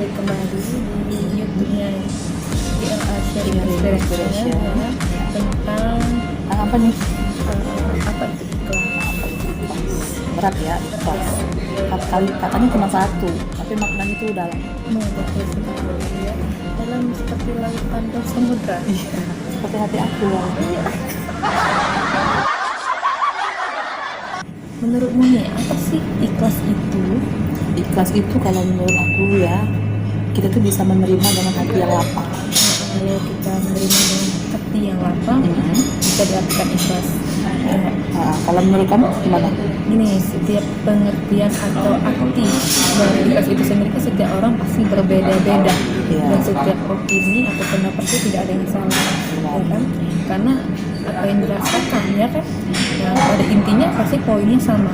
cari kembali di YouTube-nya GLA Sharing Inspiration ya, tentang apa nih? apa itu iklan. Berat ya, ikhlas. Kali katanya cuma satu, tapi maknanya itu dalam. Betul sekali ya. Dalam seperti lautan dan samudra. Iya, seperti hati aku. Menurutmu nih, apa sih ikhlas itu? Ikhlas itu kalau menurut aku ya, kita tuh bisa menerima dengan hati yang lapang. Kalau kita menerima dengan hati yang lapang, bisa diartikan ikhlas. Kalau menurut kamu gimana? Ini setiap pengertian atau arti dari ikhlas itu sendiri kan setiap orang pasti berbeda-beda, dan setiap opini atau pendapat itu tidak ada yang salah, ya kan? Karena apa yang dirasakan ya kan, nah, pada intinya pasti poinnya sama.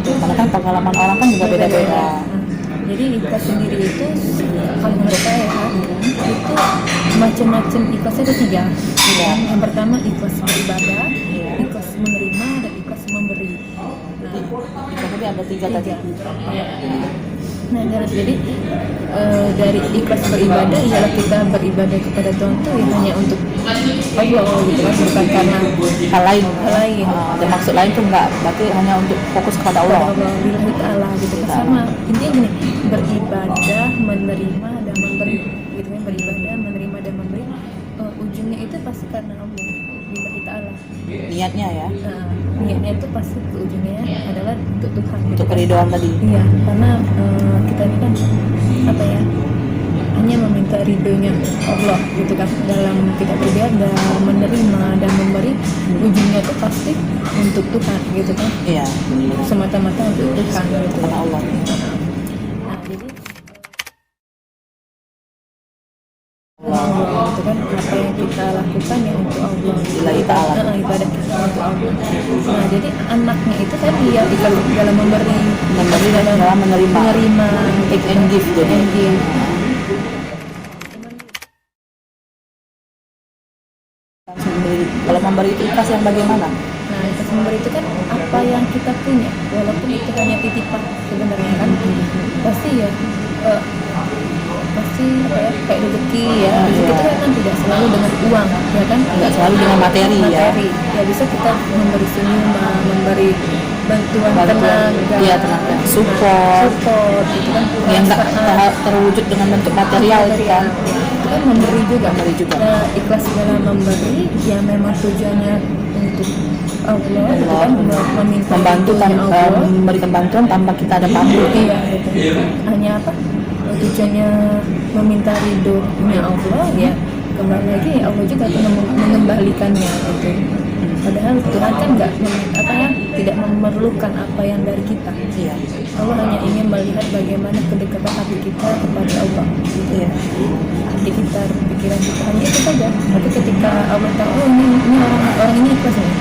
Karena kan pengalaman orang kan juga beda-beda. Jadi ikhlas sendiri itu kalau menurut saya itu macam-macam ikhlasnya ada tiga. Yang pertama ikhlas beribadah, ikhlas menerima, dan ikhlas memberi. Ikhlas tadi ada tiga tadi. Nah, jadi dari ikhlas beribadah ialah kita beribadah kepada Tuhan itu ya hanya untuk Allah gitu kan, bukan karena hal lain. Ada maksud lain tuh enggak, berarti hanya untuk fokus kepada Allah. Billahi ta'ala gitu kan. Sama intinya gini, beribadah, menerima dan memberi gitu kan, beribadah, menerima dan memberi, ujungnya itu pasti karena Allah, billahi ta'ala. Niatnya ya. Niatnya itu pasti ke ujungnya adalah untuk Tuhan gitu, untuk keridhaan tadi. Iya, karena kita ini kan apa ya, hanya meminta ridhonya Allah gitu kan. Dalam kita beribadah, menerima dan memberi, ujungnya itu pasti untuk Tuhan gitu kan. Iya, semata-mata untuk Tuhan gitu. Karena Allah. Nah, jadi itu kan apa yang kita lakukan ya untuk Allah, ibadah kita untuk Allah. Nah, jadi anaknya itu kan dia dalam memberi dalam menerima take and give. Kalau memberi itu ikhlas yang bagaimana? Nah, ikhlas memberi itu kan apa yang kita punya, walaupun itu hanya titipan sebenarnya kan, pasti ya pasti kayak rezeki ya. Rezeki itu kan tidak selalu dengan uang ya kan, nggak selalu dengan materi ya bisa kita memberi senyuman, memberi bantuan tenaga, support gitu kan, yang nggak terwujud dengan bentuk material itu kan memberi juga. Nah, ikhlas dalam memberi ya memang tujuannya untuk Allah gitu kan, membantu memberikan bantuan tanpa kita ada pamrih. Iya gitu. Hanya apa, tujuannya meminta ridhonya Allah ya, kembali lagi Allah juga akan mengembalikannya gitu. Padahal Tuhan kan tidak memerlukan apa yang dari kita. Allah hanya ingin melihat bagaimana kedekatan hati kita kepada Allah gitu ya. Hati kita, pikiran kita, hanya itu saja. Tapi ketika Allah tahu ini orang ini ikhlas nih,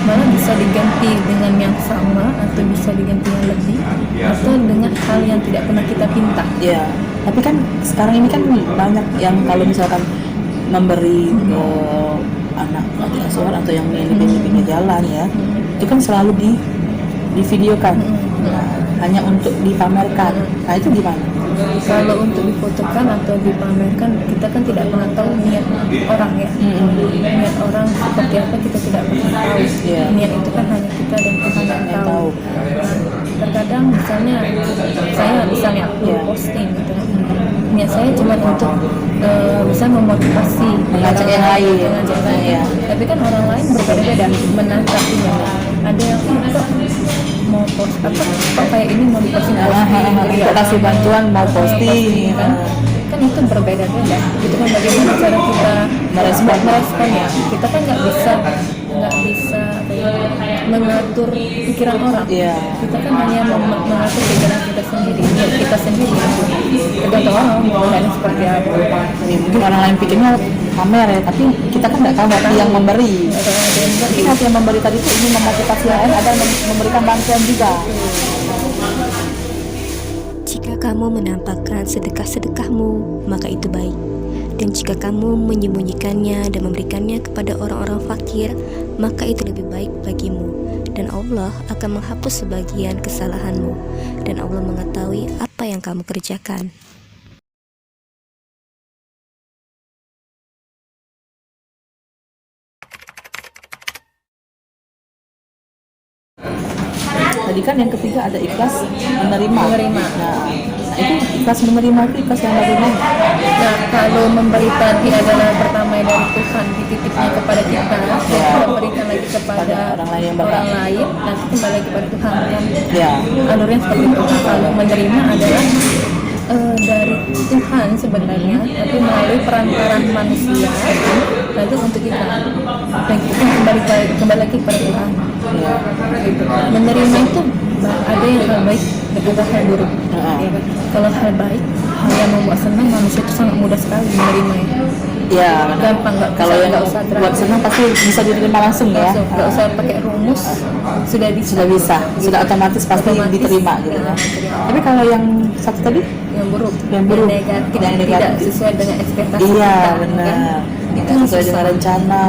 malah bisa diganti dengan yang sama, atau bisa diganti yang lebih, atau dengan hal yang tidak pernah kita pinta. Iya. Tapi kan sekarang ini kan banyak yang kalau misalkan memberi ke anak panti asuhan atau yang di pinggir jalan ya, itu kan selalu divideokan, hanya untuk dipamerkan. Nah, itu gimana? Kalau untuk difotokan atau dipamerkan, kita kan tidak pernah tahu niat orang ya. Niat orang seperti apa kita tidak pernah tahu. Niat itu kan hanya kita dan Tuhan yang tahu. Terkadang misalnya saya posting gitu, niat saya cuma untuk bisa memotivasi, mengajak yang lain. Tapi kan orang lain berbeda-beda menanggapinya. Ada yang kok mau post kok kayak ini mau posting kasih bantuan mau posting kan itu berbeda-beda gitu kan. Bagaimana cara kita meresponnya? Kita kan nggak bisa mengatur pikiran orang. Kita kan hanya mengatur pikiran kita sendiri, kita sendiri. Tergantung orang mau seperti apa. Mungkin orang lain pikirnya pamer ya, tapi kita kan nggak tahu hati yang memberi. Mungkin hati yang memberi tadi itu ingin memotivasi lain, ada memberikan bantuan juga. Jika kamu menampakkan sedekah-sedekahmu, maka itu baik. Dan jika kamu menyembunyikannya dan memberikannya kepada orang-orang fakir, maka itu lebih baik bagimu. Dan Allah akan menghapus sebagian kesalahanmu. Dan Allah mengetahui apa yang kamu kerjakan. Tadi kan yang ketiga ada ikhlas menerima. Menerima. Nah, itu ikhlas menerima itu ikhlas yang bagaimana? Nah, kalau memberi tadi adalah pertama dari Tuhan, dititipnya kepada kita, dan kita berikan lagi kepada orang lain yang orang lain, nanti kembali lagi kepada Tuhan kan. Ya. Alurnya seperti itu. Nah, kalau menerima adalah dari Tuhan sebenarnya, tapi melalui perantaraan manusia, lalu untuk kita, dan kita kembali lagi kepada Tuhan. Ya. Gitu. Menerima itu ada yang hal baik dan ada hal buruk. Ya kan? Kalau hal baik, hal yang membuat senang, manusia itu sangat mudah sekali menerimanya. Ya, Gampang, kalau yang buat senang pasti bisa diterima langsung ya. Nggak usah pakai rumus, sudah bisa. Sudah otomatis pasti diterima gitu ya. Tapi kalau yang satu tadi yang buruk, negatif, tidak sesuai dengan ekspektasi iya, kita. benar. Kan? Itu sesuai dengan rencana.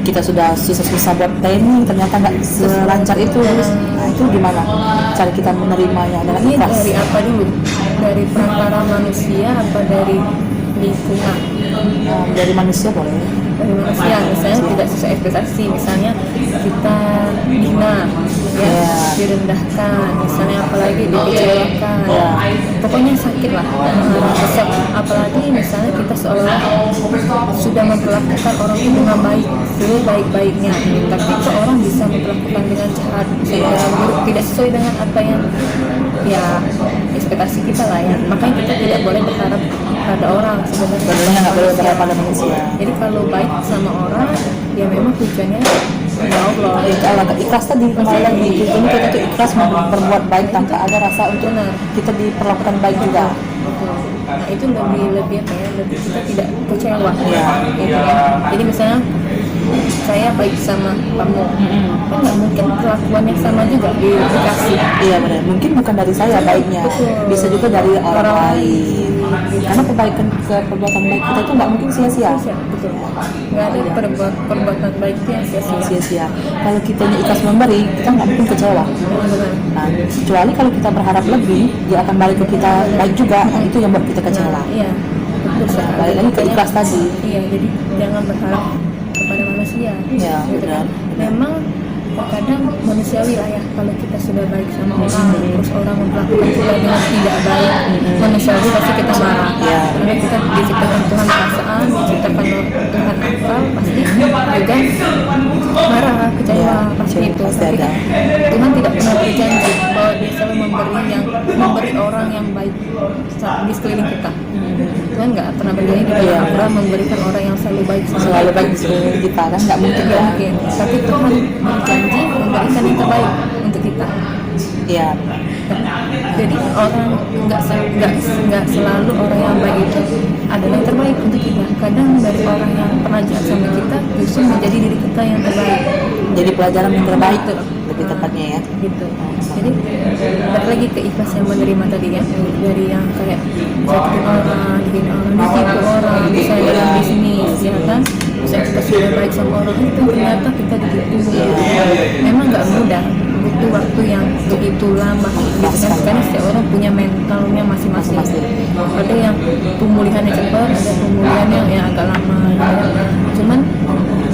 Kita sudah susah-susah buat planning, ternyata nggak selancar itu. Nah, itu gimana cara kita menerimanya dengan Ini ikhlas? dari apa dulu? Dari perantara manusia apa dari lingkungan? Dari manusia boleh. Dari manusia, misalnya tidak sesuai ekspektasi, misalnya kita dihina, ya, direndahkan, misalnya apalagi dikecewakan, pokoknya sakit lah, kesel. Apalagi misalnya kita seolah sudah memperlakukan orang itu dengan baik, sebaik-baiknya, tapi kok orang bisa memperlakukan dengan jahat, secara buruk, tidak sesuai dengan apa yang ya ekspektasi kita lah ya. Makanya kita tidak boleh berharap pada orang Sebenarnya nggak boleh berharap pada manusia. Jadi kalau baik sama orang, ya memang tujuannya ya Allah. Kalau ikhlas tadi kembali lagi, tujuannya kita tuh ikhlas berbuat baik tanpa ada rasa untuk kita diperlakukan baik juga. Betul. Nah itu lebih apa ya? Lebih kita tidak kecewa. Ya. Gitu kan. Jadi misalnya saya baik sama kamu, kan nggak mungkin perlakuan yang sama juga dikasih. Iya benar. Mungkin bukan dari saya baiknya, bisa juga dari orang lain. Karena perbuatan baik kita itu nggak mungkin sia-sia. Betul. Nggak ada perbuatan baik itu yang sia-sia. Sia-sia. Kalau kita ikhlas memberi, kita nggak mungkin kecewa. Nah, kecuali kalau kita berharap lebih, dia akan balik ke kita baik juga. Nah, itu yang buat kita kecewa. Iya. Betul. Balik lagi ke ikhlas tadi. Iya. Jadi jangan berharap kepada manusia. Iya. Gitu kan. Benar. Memang terkadang manusiawi lah ya, kalau kita sudah baik sama orang, terus orang memperlakukan kita dengan tidak baik, manusiawi pasti kita marah. Karena kita diciptakan Tuhan perasaan, diciptakan Tuhan akal, pasti juga marah, kecewa, pasti itu. Tapi Tuhan tidak pernah berjanji bahwa Dia selalu memberi orang yang baik di sekeliling kita. Tuhan nggak pernah berjanji dia pernah memberikan orang yang selalu baik di sekeliling kita, kan nggak mungkin ya. Mungkin. Tapi Tuhan berjanji memberikan yang terbaik untuk kita. Iya. Jadi orang nggak selalu orang yang baik itu adalah yang terbaik untuk kita. Kadang dari orang yang pernah jahat sama kita justru menjadi diri kita yang terbaik. Jadi pelajaran yang terbaik tuh lebih tepatnya ya. Gitu. Jadi balik lagi ke ikhlas yang menerima tadi ya, dari yang kayak jahatin orang, ditipu orang, misalnya dalam bisnis, ya kan? Misalnya kita sudah baik sama orang itu ternyata kita ditipu. Memang nggak mudah, butuh waktu yang begitu lama gitu kan, karena setiap orang punya mentalnya masing-masing. Ada yang pemulihannya cepat, ada pemulihannya yang agak lama gitu. Cuman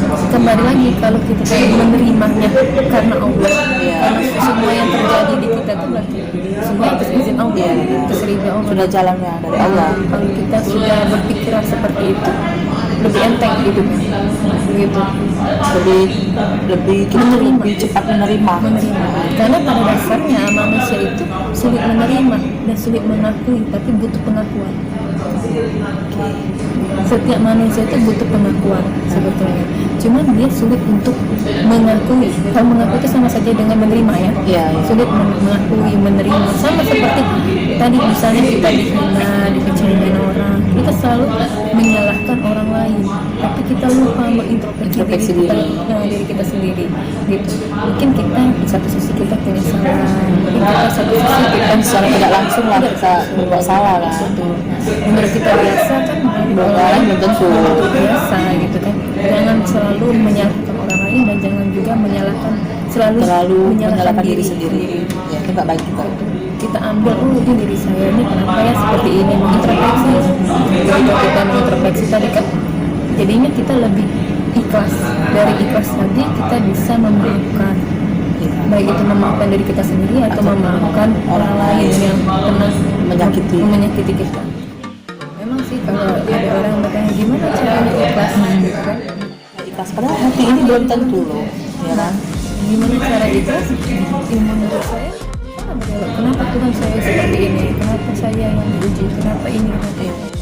kembali lagi kalau kita menerimanya karena Allah, karena semua yang terjadi di kita itu berarti semua atas izin Allah, atas ridha Allah, Sudah jalannya dari Allah. Kalau kita sudah berpikiran seperti itu, lebih enteng hidupnya, begitu. Lebih kita lebih cepat menerima. Karena pada dasarnya manusia itu sulit menerima dan sulit mengakui, tapi butuh pengakuan. Setiap manusia itu butuh pengakuan sebetulnya. Cuman dia sulit untuk mengakui. Kalau mengakui itu sama saja dengan menerima ya. Sulit mengakui, menerima. Sama seperti tadi misalnya kita dihina, dikecewakan orang, kita selalu menyalahkan orang lain, tapi kita lupa mengintrospeksi diri kita sendiri. Gitu. Mungkin kita di satu sisi kita punya salah, mungkin kita satu sisi kita secara tidak langsung lah kita berbuat salah lah. Menurut kita biasa kan, orang belum tentu biasa gitu kan. Jangan selalu menyalahkan orang lain dan jangan juga selalu menyalahkan diri sendiri. Ya, itu nggak baik juga. Kita ambil, ini diri saya ini kenapa ya seperti ini, mengintrospeksi. Ketika kita mengintrospeksi tadi kan, jadinya kita lebih ikhlas. Dari ikhlas tadi kita bisa memaafkan. baik itu memaafkan diri kita sendiri atau memaafkan orang lain yang pernah menyakiti kita. Memang sih kalau ada orang yang bertanya gimana caranya ikhlas gitu kan, Ikhlas padahal hati ini belum tentu loh, ya kan? gimana cara ikhlas? Menurut saya kenapa Tuhan saya seperti ini, kenapa saya yang diuji, kenapa ini, kenapa itu.